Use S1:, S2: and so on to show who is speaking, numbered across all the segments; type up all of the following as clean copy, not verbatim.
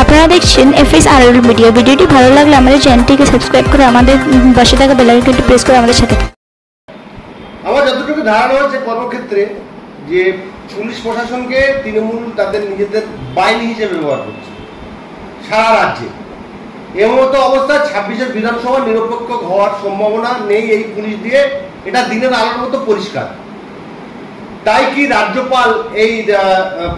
S1: আপনারা দেখছেন FSRL media. ভিডিওটি ভালো লাগলে আমাদের চ্যানেলটিকে সাবস্ক্রাইব করে আমাদের পাশে থাকা বেল আইকনটি প্রেস করে আমাদের সাথে।
S2: আমার যতটুকু ধারণা হচ্ছে কর্মক্ষেত্রে যে পুলিশ প্রশাসনকে তৃণমূল তাদের নিজেদের বাহিনী হিসেবে ব্যবহার করছে সারা রাজ্যে। এমতো অবস্থায় 26-এর বিধানসভা নিরপেক্ষ হওয়ার সম্ভাবনা নেই এই পুলিশ দিয়ে, এটা দিনের আলোর মতো পরিষ্কার। তাই কি রাজ্যপাল এই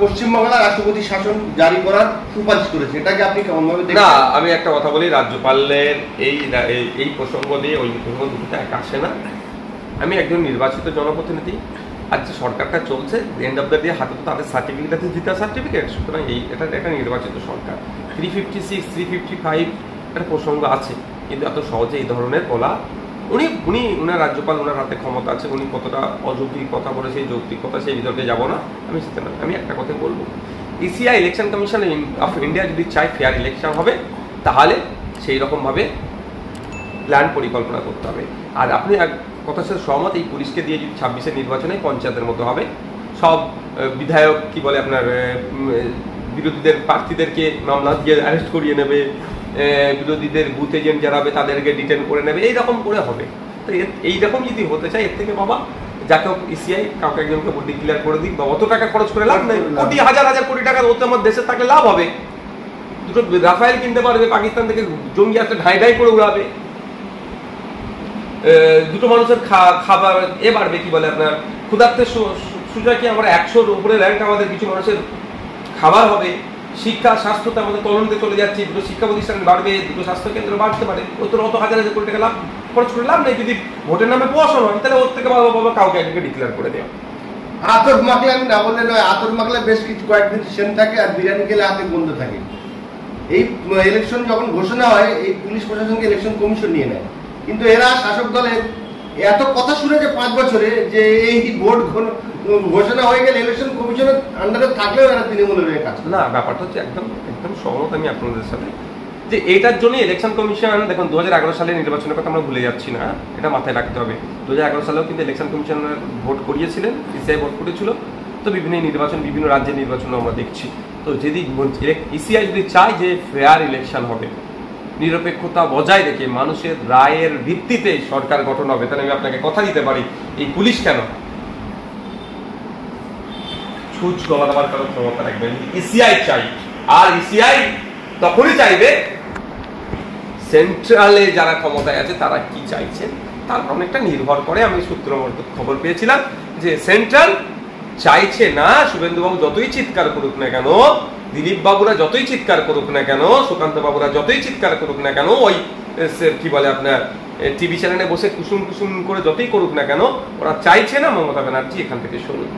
S2: পশ্চিমবাংলার রাষ্ট্রপতি শাসন জারি করার সুপারিশ করেছে? এটাকে আপনি কেমন ভাবে দেখেন?
S3: না, আমি একটা কথা বলি, রাজ্যপালের এই প্রসঙ্গ দিয়ে ওই প্রসঙ্গ দুটো এক আসে না। আমি একজন নির্বাচিত জনপ্রতিনিধি, আজকে সরকারটা চলছে, এন্ড অফ দ্য ডে হাতে তো তাদের সার্টিফিকেট আছে, জিতা সার্টিফিকেট। সুতরাং এটা একটা নির্বাচিত সরকার। 356, 355 একটা প্রসঙ্গ আছে, কিন্তু এত সহজে এই ধরনের বলা, উনার রাজ্যপাল, ওনার হাতে ক্ষমতা আছে, উনি কতটা অযৌক্তিক কথা বলে সেই যৌক্তিকতা সেই বিতর্কে যাব না, আমি সেটা না। আমি একটা কথা বলবো, ECI election commission of India যদি চায় ফেয়ার ইলেকশন হবে, তাহলে সেই রকমভাবে প্ল্যান পরিকল্পনা করতে হবে। আর আপনি এক কথার সাথে সহমত, এই পুলিশকে দিয়ে যদি 26-এর নির্বাচনে পঞ্চায়েতের মতো হবে, সব বিধায়ক কি বলে আপনার বিরোধীদের প্রার্থীদেরকে মামলা দিয়ে অ্যারেস্ট করিয়ে নেবে, বিরোধীদের বুথ এজেন্ট যারা হবে তাদেরকে ডিটেন করে নেবে, এইরকম করে হবে। তো এইরকম যদি হতে চায়, এর থেকে বাবা যাকে ইসিআই কাউকে একজনকে ডিক্লেয়ার করে দিক, বা অত টাকা খরচ করে লাভ নেই। কোটি হাজার হাজার কোটি টাকা ওতে আমার দেশে থাকলে লাভ হবে। দুটো রাফায়েল কিনতে পারবে, পাকিস্তান থেকে জঙ্গি আসলে ঢাই ঢাই করে উড়াবে, দুটো মানুষের খাবার বাড়বে, কি বলে আপনার ক্ষুধার্তের সুযোগ কি আমরা 100-র উপরে র্যাঙ্ক, আমাদের কিছু মানুষের খাবার হবে, শিক্ষা স্বাস্থ্যতে আমাদের তলনতে চলে যাচ্ছে, দুটো শিক্ষা প্রতিষ্ঠান বাড়বে, দুটো স্বাস্থ্য কেন্দ্র বাড়তে পারে। ওর অত হাজার হাজার কোটি টাকা লাভ খরচ করে লাভ নেই। যদি ভোটের নামে প্রহসন হয়, তাহলে ওর থেকে বাবা কাউকে একদিকে ডিক্লেয়ার করে দেওয়া।
S2: আতর মাখলে আমি না বললে নয়, আতর মাখলে বেশ কিছু কয়েকদিন সেন থাকে, আর বিরিয়ানি খেলে হাতে গন্ধ থাকে। এই ইলেকশন যখন ঘোষণা হয়, এই পুলিশ প্রশাসনকে ইলেকশন কমিশন নিয়ে নেয়, কিন্তু এরা শাসক দলের এত কথা শুনেছে 5 বছরে যে এই ভোট ঘোষণা হয়ে গেলে ইলেকশন কমিশনের আন্ডারে থাকলেও এরা তৃণমূলের হয়ে কাজ
S3: না। ব্যাপারটা হচ্ছে একদম সহমত আমি আপনাদের সাথে, যে এটার জন্য ইলেকশন কমিশন, দেখুন 2011 সালের নির্বাচনের কথা আমরা ভুলে যাচ্ছি না, এটা মাথায় রাখতে হবে। 2011 সালেও কিন্তু ইলেকশন কমিশনের ভোট করিয়েছিলেন, ইসিআই ভোট করেছিল। তো বিভিন্ন নির্বাচন, বিভিন্ন রাজ্যের নির্বাচন আমরা দেখছি। তো যদি ইসিআই যদি চায় যে ফেয়ার ইলেকশন হবে, নিরপেক্ষতা বজায় রেখে মানুষের রায়ের ভিত্তিতে সরকার গঠন হবে, তাহলে আমি আপনাকে কথা দিতে পারি, এই পুলিশ কেন ছুঁচ গলা দেওয়ার কারো ক্ষমতা রাখবেন। ইসিআই চাই, আর ইসিআই তখনই চাইবে সেন্ট্রালে যারা ক্ষমতায় আছে তারা কি চাইছেন তার অনেকটা নির্ভর করে। আমি সূত্র খবর পেয়েছিলাম যে সেন্ট্রাল চাইছে না, শুভেন্দুবাবু যতই চিৎকার করুক না কেন, দিলীপ বাবুরা যতই চিৎকার করুক না কেন, সুকান্ত বাবুরা যতই চিৎকার করুক না কেন, ওই কি বলে আপনার টিভি চ্যানেলে বসে কুসুম কুসুম করে যতই করুক না কেন, ওরা চাইছে না মমতা ব্যানার্জি এখান থেকে শুনুন।